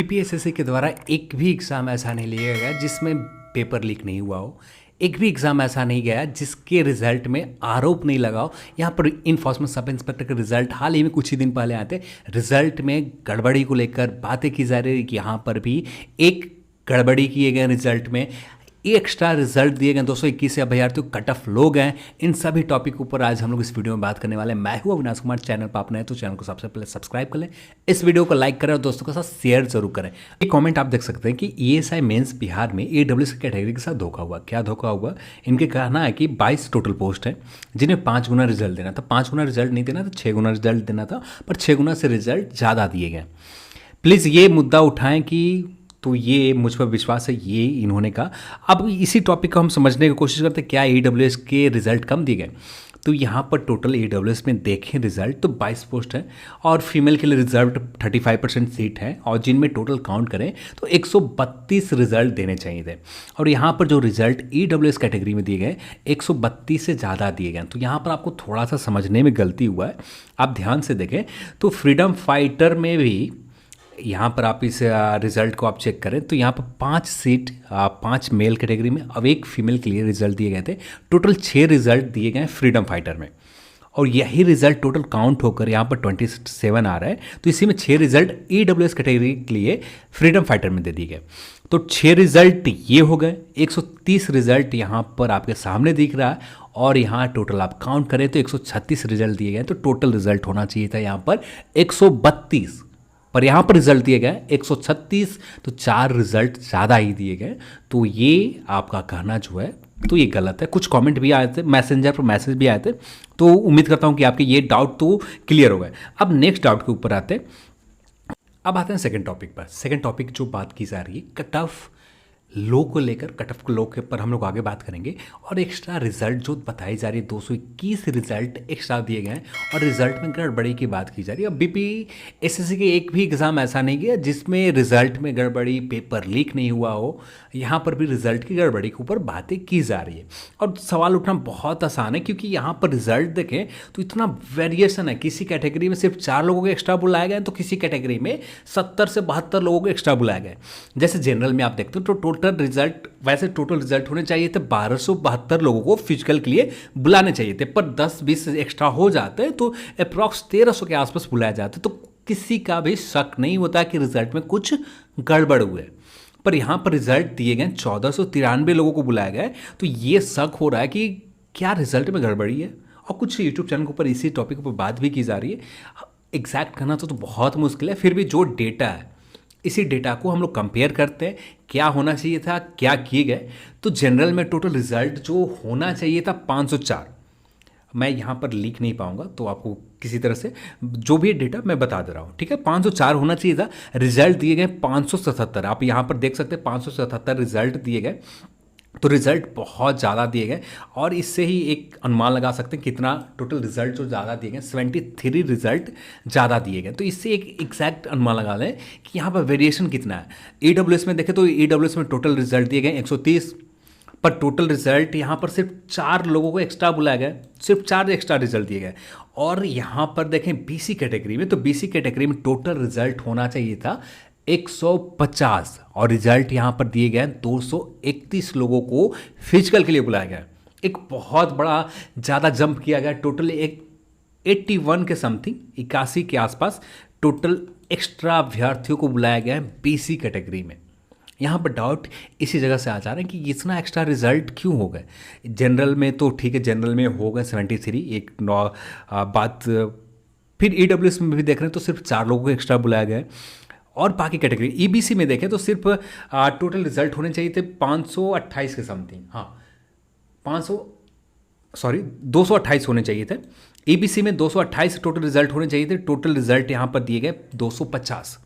UPSSC के द्वारा एक भी एग्ज़ाम ऐसा नहीं लिया गया जिसमें पेपर लीक नहीं हुआ हो। एक भी एग्ज़ाम ऐसा नहीं गया जिसके रिजल्ट में आरोप नहीं लगा हो। यहाँ पर इन्फोर्समेंट सब इंस्पेक्टर के रिजल्ट हाल ही में कुछ ही दिन पहले आए थे। रिजल्ट में गड़बड़ी को लेकर बातें की जा रही है कि यहाँ पर भी एक गड़बड़ी किए गए रिजल्ट में एक्स्ट्रा रिजल्ट दिए गए 221 अभ्यर्थियों कट ऑफ लोग हैं। इन सभी टॉपिक के ऊपर आज हम लोग इस वीडियो में बात करने वाले हैं। मैं हूं अविनाश कुमार। चैनल पर आप नए तो चैनल को सबसे पहले सब्सक्राइब कर लें, इस वीडियो को लाइक करें और दोस्तों के साथ शेयर जरूर करें। एक कमेंट आप देख सकते हैं कि ईएसआई मेंस बिहार में ईडब्ल्यूएस कैटेगरी के साथ धोखा हुआ। क्या धोखा हुआ? इनके कहना है कि 22 टोटल पोस्ट है जिन्हें 5 गुना रिजल्ट देना था। 5 गुना रिजल्ट नहीं देना था, 6 गुना रिजल्ट देना था, पर 6 गुना से रिजल्ट ज़्यादा दिए गए। प्लीज़ ये मुद्दा उठाएं कि तो ये मुझ पर विश्वास है, ये इन्होंने कहा। अब इसी टॉपिक को हम समझने की कोशिश करते हैं। क्या ईडब्ल्यूएस के रिज़ल्ट कम दिए गए? तो यहाँ पर टोटल ईडब्ल्यूएस में देखें रिज़ल्ट तो 22 पोस्ट है और फीमेल के लिए रिजर्व 35% सीट है और जिनमें टोटल काउंट करें तो 132 रिजल्ट देने चाहिए थे। और यहाँ पर जो रिजल्ट ईडब्ल्यूएस कैटेगरी में दिए गए 132 से ज़्यादा दिए गए। तो यहाँ पर आपको थोड़ा सा समझने में गलती हुआ है। आप ध्यान से देखें तो फ्रीडम फाइटर में भी यहाँ पर आप इस रिज़ल्ट को आप चेक करें तो यहाँ पर 5 सीट 5 मेल कैटेगरी में अब एक फीमेल के लिए रिज़ल्ट दिए गए थे। टोटल 6 रिज़ल्ट दिए गए फ्रीडम फाइटर में और यही रिज़ल्ट टोटल काउंट होकर यहाँ पर 27 आ रहा है। तो इसी में 6 रिज़ल्ट ईडब्ल्यूएस कैटेगरी के लिए फ्रीडम फाइटर में दे दिए गए। तो 6 रिज़ल्ट ये हो गए। 130 रिज़ल्ट यहाँ पर आपके सामने दिख रहा है और यहाँ टोटल आप काउंट करें तो 136 रिज़ल्ट दिए गए। तो टोटल रिज़ल्ट होना चाहिए था यहाँ पर 132, पर यहाँ पर रिजल्ट दिए गए 136। तो 4 रिजल्ट ज़्यादा ही दिए गए। तो ये आपका कहना जो है तो ये गलत है। कुछ कमेंट भी आए थे, मैसेंजर पर मैसेज भी आए थे। तो उम्मीद करता हूँ कि आपके ये डाउट तो क्लियर हो गए। अब नेक्स्ट डाउट के ऊपर आते हैं। अब आते हैं सेकंड टॉपिक पर। सेकंड टॉपिक जो बात की जा रही है कट ऑफ लो को लेकर, कट ऑफ लो के ऊपर हम लोग आगे बात करेंगे। और एक्स्ट्रा रिजल्ट जो बताई जा रही है 221 रिजल्ट एक्स्ट्रा दिए गए और रिजल्ट में गड़बड़ी की बात की जा रही है। अब बीपीएसएससी के एक भी एग्ज़ाम ऐसा नहीं गया जिसमें रिजल्ट में गड़बड़ी, पेपर लीक नहीं हुआ हो। यहाँ पर भी रिजल्ट की गड़बड़ी के ऊपर बातें की जा रही है और सवाल उठना बहुत आसान है क्योंकि यहाँ पर रिजल्ट देखें तो इतना वेरिएशन है। किसी कैटेगरी में सिर्फ 4 लोगों को एक्स्ट्रा बुलाए गए तो किसी कैटेगरी में 70 से 72 लोगों को एक्स्ट्रा बुलाए गए। जैसे जनरल में आप देखते हो तो टोटल रिजल्ट, वैसे टोटल रिजल्ट होने चाहिए थे 1272 लोगों को फिजिकल के लिए बुलाने चाहिए थे, पर 10-20 एक्स्ट्रा हो जाते हैं तो अप्रॉक्स 1300 के आसपास बुलाए जाते। तो किसी का भी शक नहीं होता कि रिजल्ट में कुछ गड़बड़ हुए। पर यहाँ पर रिजल्ट दिए गए 1493 लोगों को बुलाया गया है। तो ये शक हो रहा है कि क्या रिजल्ट में गड़बड़ी है। और कुछ यूट्यूब चैनल के ऊपर इसी टॉपिक पर बात भी की जा रही है। एग्जैक्ट करना तो बहुत मुश्किल है, फिर भी जो डेटा है इसी डेटा को हम लोग कंपेयर करते हैं क्या होना चाहिए था, क्या किए गए। तो जनरल में टोटल रिजल्ट जो होना चाहिए था 504, मैं यहाँ पर लिख नहीं पाऊंगा तो आपको किसी तरह से जो भी डेटा मैं बता दे रहा हूँ, ठीक है। 504 होना चाहिए था, रिजल्ट दिए गए 577। आप यहाँ पर देख सकते हैं 577 रिजल्ट दिए गए। तो रिजल्ट बहुत ज़्यादा दिए गए और इससे ही एक अनुमान लगा सकते हैं कितना टोटल रिजल्ट जो ज़्यादा दिए गए 73 रिजल्ट ज़्यादा दिए गए। तो इससे एक एग्जैक्ट अनुमान लगा लें कि यहाँ पर वेरिएशन कितना है। ईडब्ल्यूएस में देखें तो ईडब्ल्यूएस में टोटल रिजल्ट दिए गए 130, पर टोटल रिजल्ट यहाँ पर सिर्फ 4 लोगों को एक्स्ट्रा बुलाया गया, सिर्फ 4 एक्स्ट्रा रिजल्ट दिए गए। और यहाँ पर देखें बीसी कैटेगरी में, तो बीसी कैटेगरी में टोटल रिजल्ट होना चाहिए था 150 और रिजल्ट यहाँ पर दिए गए 231 लोगों को फिजिकल के लिए बुलाया गया। एक बहुत बड़ा ज़्यादा जंप किया गया। टोटल एक 81 के समथिंग 81 के आसपास टोटल एक्स्ट्रा अभ्यर्थियों को बुलाया गया है बीसी कैटेगरी में। यहाँ पर डाउट इसी जगह से आ जा रहे हैं कि इतना एक्स्ट्रा रिजल्ट क्यों हो गए। जनरल में तो ठीक है, जनरल में हो गए 73 एक बात। फिर ईडब्ल्यूएस में भी देख रहे हैं तो सिर्फ 4 लोगों को एक्स्ट्रा बुलाया गया है। और बाकी कैटेगरी ईबीसी में देखें तो सिर्फ टोटल रिजल्ट होने चाहिए थे 528 के समथिंग, हाँ 228 होने चाहिए थे। ईबीसी में 228 टोटल रिजल्ट होने चाहिए थे। टोटल रिजल्ट यहाँ पर दिए गए 250।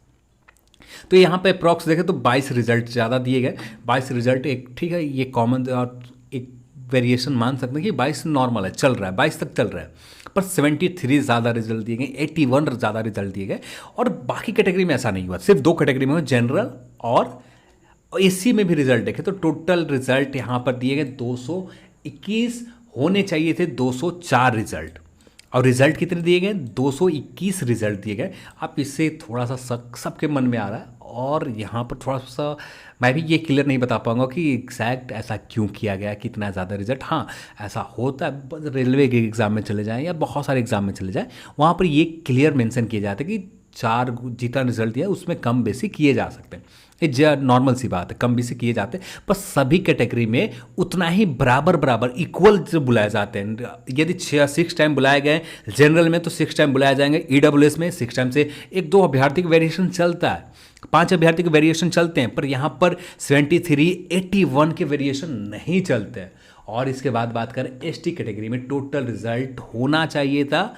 तो यहाँ पे अप्रॉक्स देखें तो 22 रिजल्ट ज़्यादा दिए गए। 22 रिजल्ट एक ठीक है, ये कॉमन और एक वेरिएशन मान सकते हैं कि 22 नॉर्मल है, चल रहा है, 22 तक चल रहा है। पर 73 ज़्यादा रिजल्ट दिए गए, 81 ज़्यादा रिजल्ट दिए गए। और बाकी कैटेगरी में ऐसा नहीं हुआ, सिर्फ 2 कैटेगरी में हुआ, जनरल और एससी में भी रिजल्ट देखें तो टोटल रिजल्ट यहाँ पर दिए गए 221, होने चाहिए थे 204 रिजल्ट। और रिजल्ट कितने दिए गए? 221 रिजल्ट दिए गए। अब इससे थोड़ा सा शक सबके मन में आ रहा है और यहाँ पर थोड़ा सा मैं भी ये क्लियर नहीं बता पाऊंगा कि एग्जैक्ट ऐसा क्यों किया गया कि इतना ज़्यादा रिजल्ट। हाँ, ऐसा होता है, रेलवे के एग्ज़ाम में चले जाएँ या बहुत सारे एग्ज़ाम में चले जाएँ, वहाँ पर ये क्लियर मेंशन किए जाते हैं कि 4 जितना रिजल्ट दिया उसमें कम बेसी किए जा सकते हैं। ये नॉर्मल सी बात है, कम बेसी किए जाते हैं, पर सभी कैटेगरी में उतना ही बराबर बराबर इक्वल जो बुलाए जाते हैं। यदि 6 टाइम बुलाए गए जनरल में तो 6 टाइम बुलाए जाएंगे, ईडब्ल्यूएस में 6 टाइम से 1-2 अभ्यर्थी का वेरिएशन चलता है, 5 अभ्यर्थी के वेरिएशन चलते हैं, पर यहाँ पर 73, 81 के वेरिएशन नहीं चलते हैं। और इसके बाद बात करें एसटी कैटेगरी में, टोटल रिजल्ट होना चाहिए था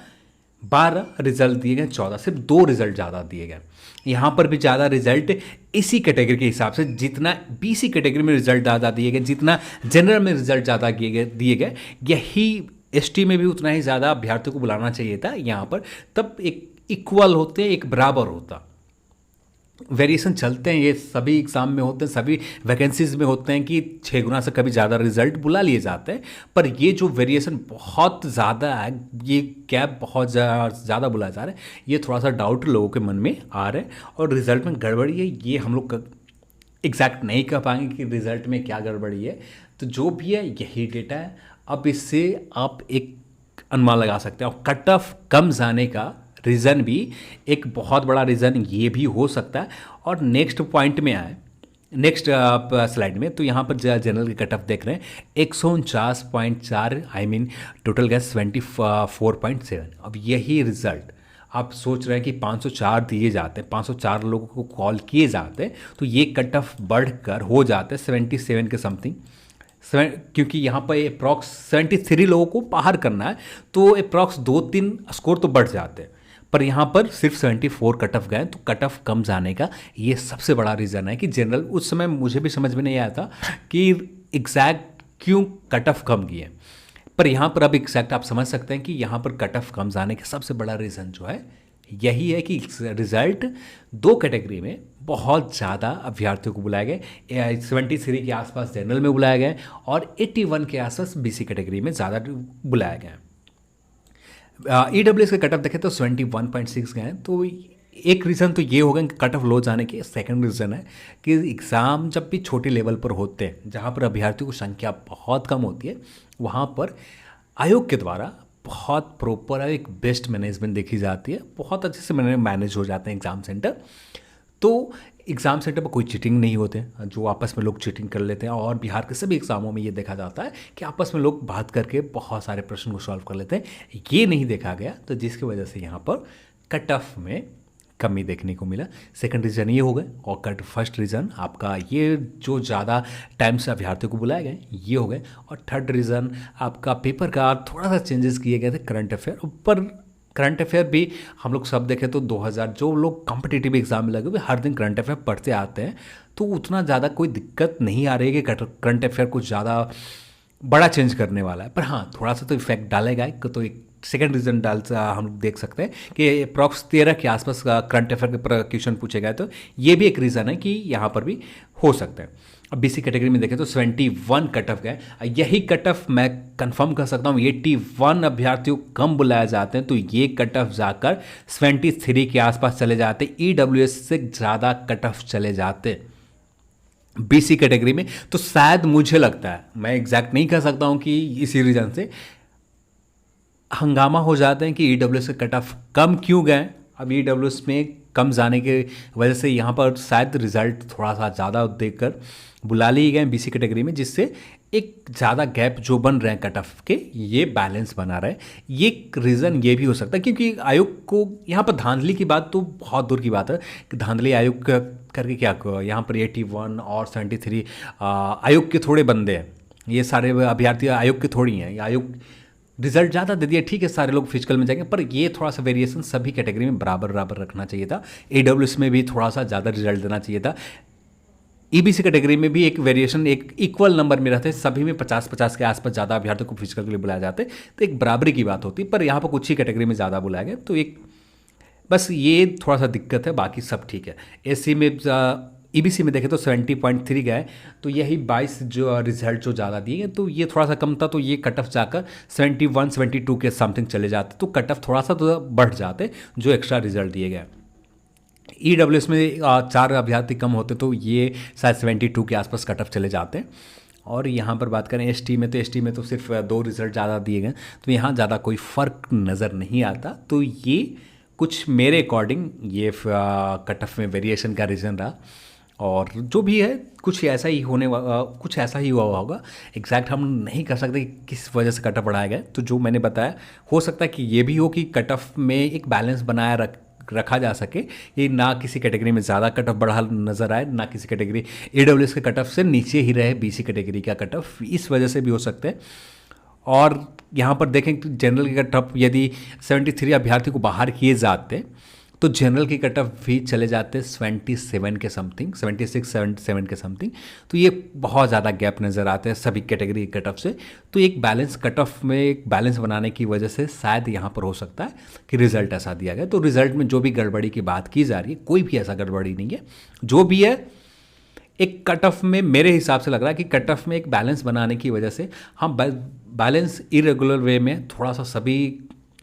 12, रिजल्ट दिए गए 14, सिर्फ 2 रिजल्ट ज़्यादा दिए गए। यहाँ पर भी ज़्यादा रिजल्ट इसी कैटेगरी के हिसाब से, जितना बीसी कैटेगरी में रिजल्ट ज़्यादा दिए गए, जितना जनरल में रिजल्ट ज़्यादा दिए गए, यही एसटी में भी उतना ही ज़्यादा अभ्यर्थियों को बुलाना चाहिए था यहाँ पर, तब एक इक्वल होते, एक बराबर होता। वेरिएशन चलते हैं, ये सभी एग्ज़ाम में होते हैं, सभी वैकेंसीज में होते हैं कि 6 गुना से कभी ज़्यादा रिजल्ट बुला लिए जाते हैं, पर ये जो वेरिएशन बहुत ज़्यादा है, ये गैप बहुत ज़्यादा बुलाया जा रहा है, ये थोड़ा सा डाउट लोगों के मन में आ रहा है और रिजल्ट में गड़बड़ी है। ये हम लोग एग्जैक्ट नहीं कह पाएंगे कि रिजल्ट में क्या गड़बड़ी है, तो जो भी है यही डेटा है। अब इससे आप एक अनुमान लगा सकते हैं, और कट ऑफ कम जाने का रीज़न भी एक बहुत बड़ा रीज़न ये भी हो सकता है। और नेक्स्ट पॉइंट में आए, नेक्स्ट स्लाइड में, तो यहाँ पर जनरल के कट ऑफ देख रहे हैं 149.4, आई मीन टोटल गया 74.7। अब यही रिजल्ट आप सोच रहे हैं कि 504 दिए जाते हैं, 504 लोगों को कॉल किए जाते हैं, तो ये कट ऑफ बढ़कर हो जाते हैं 77 के समथिंग, क्योंकि यहाँ पर अप्रॉक्स 73 लोगों को बाहर करना है, तो अप्रॉक्स 2-3 स्कोर तो बढ़ जाते हैं, पर यहाँ पर सिर्फ 74 कट ऑफ गए। तो कट ऑफ कम जाने का ये सबसे बड़ा रीज़न है कि जनरल, उस समय मुझे भी समझ में नहीं आया था कि एग्जैक्ट क्यों कट ऑफ कम किए, पर यहाँ पर अब एग्जैक्ट आप समझ सकते हैं कि यहाँ पर कट ऑफ कम जाने का सबसे बड़ा रीज़न जो है यही है कि रिजल्ट 2 कैटेगरी में बहुत ज़्यादा अभ्यर्थियों को बुलाए गए, 73 के आसपास जनरल में बुलाए गए और 81 के आसपास बीसी कैटेगरी में ज़्यादा बुलाए गए। ईडब्ल्यूएस का कट ऑफ देखें तो 71.6 गए हैं। तो एक रीज़न तो ये होगा कि कट ऑफ लो जाने के। सेकंड रीज़न है कि एग्ज़ाम जब भी छोटे लेवल पर होते हैं, जहाँ पर अभ्यर्थियों की संख्या बहुत कम होती है, वहाँ पर आयोग के द्वारा बहुत प्रॉपर एक बेस्ट मैनेजमेंट देखी जाती है, बहुत अच्छे से मैनेज हो जाते हैं एग्ज़ाम सेंटर। तो एग्ज़ाम सेंटर पर कोई चीटिंग नहीं होते, जो आपस में लोग चीटिंग कर लेते हैं, और बिहार के सभी एग्ज़ामों में ये देखा जाता है कि आपस में लोग बात करके बहुत सारे प्रश्न को सॉल्व कर लेते हैं, ये नहीं देखा गया, तो जिसकी वजह से यहाँ पर कट ऑफ में कमी देखने को मिला। सेकंड रीज़न ये हो गए, और फर्स्ट रीज़न आपका ये जो ज़्यादा टाइम से अभ्यर्थियों को बुलाए गए ये हो गए, और थर्ड रीज़न आपका पेपर का थोड़ा सा चेंजेस किए गए थे करंट अफेयर ऊपर। करंट अफेयर भी हम लोग सब देखें तो 2000 जो लोग कॉम्पिटिटिव एग्जाम में लगे हुए हर दिन करंट अफेयर पढ़ते आते हैं, तो उतना ज़्यादा कोई दिक्कत नहीं आ रही है कि करंट अफेयर कुछ ज़्यादा बड़ा चेंज करने वाला है। पर हाँ, थोड़ा सा तो इफेक्ट डालेगा। तो एक सेकंड रीज़न हम लोग देख सकते हैं कि अप्रॉक्स 13 के आसपास करंट अफेयर के क्वेश्चन पूछे गए, तो ये भी एक रीज़न है कि यहाँ पर भी हो सकता है। अब बीसी कैटेगरी में देखें तो 71 कट ऑफ गए। यही कट ऑफ मैं कंफर्म कर सकता हूँ, 81 अभ्यर्थियों कम बुलाए जाते हैं, तो ये कट ऑफ जाकर 73 के आसपास चले जाते, ईडब्ल्यूएस से ज़्यादा कट ऑफ चले जाते बीसी कैटेगरी में। तो शायद मुझे लगता है, मैं एग्जैक्ट नहीं कह सकता हूँ कि इसी रीज़न से हंगामा हो जाते हैं कि ईडब्ल्यूएस के कट ऑफ कम क्यों गए। अब ईडब्ल्यूएस में कम जाने के वजह से यहाँ पर शायद रिजल्ट थोड़ा सा ज़्यादा देखकर बुला लिए गए बीसी कैटेगरी में, जिससे एक ज़्यादा गैप जो बन रहे हैं कट ऑफ के, ये बैलेंस बना रहे। ये रीज़न ये भी हो सकता है क्योंकि आयोग को यहाँ पर धांधली की बात तो बहुत दूर की बात है कि धांधली आयोग करके क्या यहाँ पर 81 और 73 आयोग के थोड़े बंदे हैं, ये सारे अभ्यर्थी आयोग के थोड़ी हैं। आयोग रिजल्ट ज़्यादा दे दिया, ठीक है, सारे लोग फिजिकल में जाएंगे, पर ये थोड़ा सा वेरिएशन सभी कैटेगरी में बराबर बराबर रखना चाहिए था। ईडब्ल्यूएस में भी थोड़ा सा ज़्यादा रिजल्ट देना चाहिए था। ईबीसी कैटेगरी में भी एक वेरिएशन, एक इक्वल नंबर में रहते, सभी में 50-50 के आसपास ज़्यादा अभ्यर्थियों को फिजिकल के लिए बुलाया जाते, तो एक बराबरी की बात होती। पर यहाँ पर कुछ ही कैटेगरी में ज़्यादा बुलाया गया, तो एक बस ये थोड़ा सा दिक्कत है, बाकी सब ठीक है। एससी में ईबीसी में देखें तो 70.3 गए, तो यही 22 जो रिजल्ट जो ज़्यादा दिए गए, तो ये थोड़ा सा कम था, तो ये कट ऑफ जाकर 71-72 के समथिंग चले जाते, तो कट ऑफ थोड़ा सा तो बढ़ जाते जो एक्स्ट्रा रिजल्ट दिए गए। EWS में 4 अभ्यर्थी कम होते तो ये शायद 72 के आसपास कट ऑफ चले जाते। और यहाँ पर बात करें ST में, तो ST में तो सिर्फ 2 रिज़ल्ट ज़्यादा दिए गए, तो यहाँ ज़्यादा कोई फ़र्क नज़र नहीं आता। तो ये कुछ मेरे अकॉर्डिंग ये कट ऑफ में वेरिएशन का रीज़न रहा। और जो भी है कुछ ऐसा ही कुछ ऐसा ही हुआ होगा। एग्जैक्ट हम नहीं कर सकते कि किस वजह से कट ऑफ बढ़ाया गया। तो जो मैंने बताया, हो सकता है कि ये भी हो कि कट ऑफ में एक बैलेंस बनाया रखा जा सके, ये ना किसी कैटेगरी में ज़्यादा कट ऑफ बढ़ा नज़र आए, ना किसी कैटेगरी EWS के कट ऑफ से नीचे ही रहे BC कैटेगरी का कट ऑफ, इस वजह से भी हो सकते हैं। और यहाँ पर देखें कि जनरल के कट ऑफ यदि 73 अभ्यर्थी को बाहर किए जाते तो जनरल की कट ऑफ भी चले जाते 77 के समथिंग, 76 77 के समथिंग। तो ये बहुत ज़्यादा गैप नज़र आते हैं सभी कैटेगरी के कट ऑफ से। तो एक बैलेंस कट ऑफ में एक बैलेंस बनाने की वजह से शायद यहाँ पर हो सकता है कि रिज़ल्ट ऐसा दिया गया। तो रिज़ल्ट में जो भी गड़बड़ी की बात की जा रही है, कोई भी ऐसा गड़बड़ी नहीं है। जो भी है एक कट ऑफ में मेरे हिसाब से लग रहा है कि कट ऑफ में एक बैलेंस बनाने की वजह से हम बैलेंस इरेगुलर वे में थोड़ा सा सभी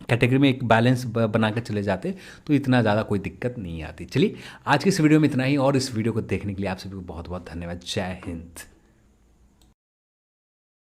कैटेगरी में एक बैलेंस बना कर चले जाते तो इतना ज़्यादा कोई दिक्कत नहीं आती। चलिए आज की इस वीडियो में इतना ही, और इस वीडियो को देखने के लिए आप सभी को बहुत बहुत धन्यवाद। जय हिंद।